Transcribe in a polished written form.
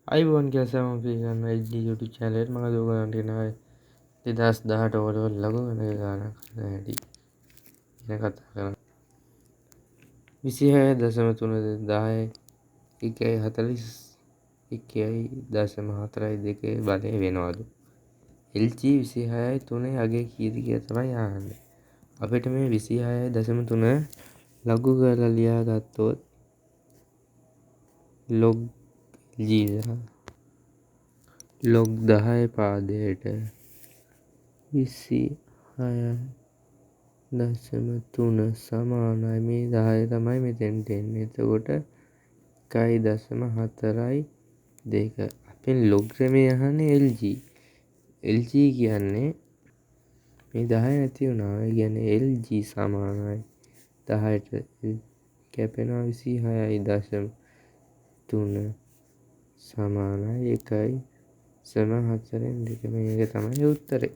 අයිබෝන් කියසම පිගන්න එඩ්ඩි යුටු චැනලෙට මඟ දෝගන්ටනයි 2018 ඕලවල් ලගු වෙන ගාන හැටි ඉන කතා කරන්න 26.3 1.41.4 බලය වෙනවාදු LG 26.3 අගේ කීදි කිය තමයි යන්න අපිට මේ 26.3 ලඝු කරලා ලියා ගත්තොත් ලොග් ලොග් 10 පාදයට 26.3 සමානයි මේ 10 තමයි මෙතෙන්ට එන්නේ. එතකොට 1.42 අපෙන් ලොග් ක්‍රමය අහන්නේ LG කියන්නේ මේ 10 නැති වුණා. ඒ කියන්නේ LG සමානයි 10ට කැපෙනවා 26.3 සමානයි 1.4 මේක තමයි උත්තරේ.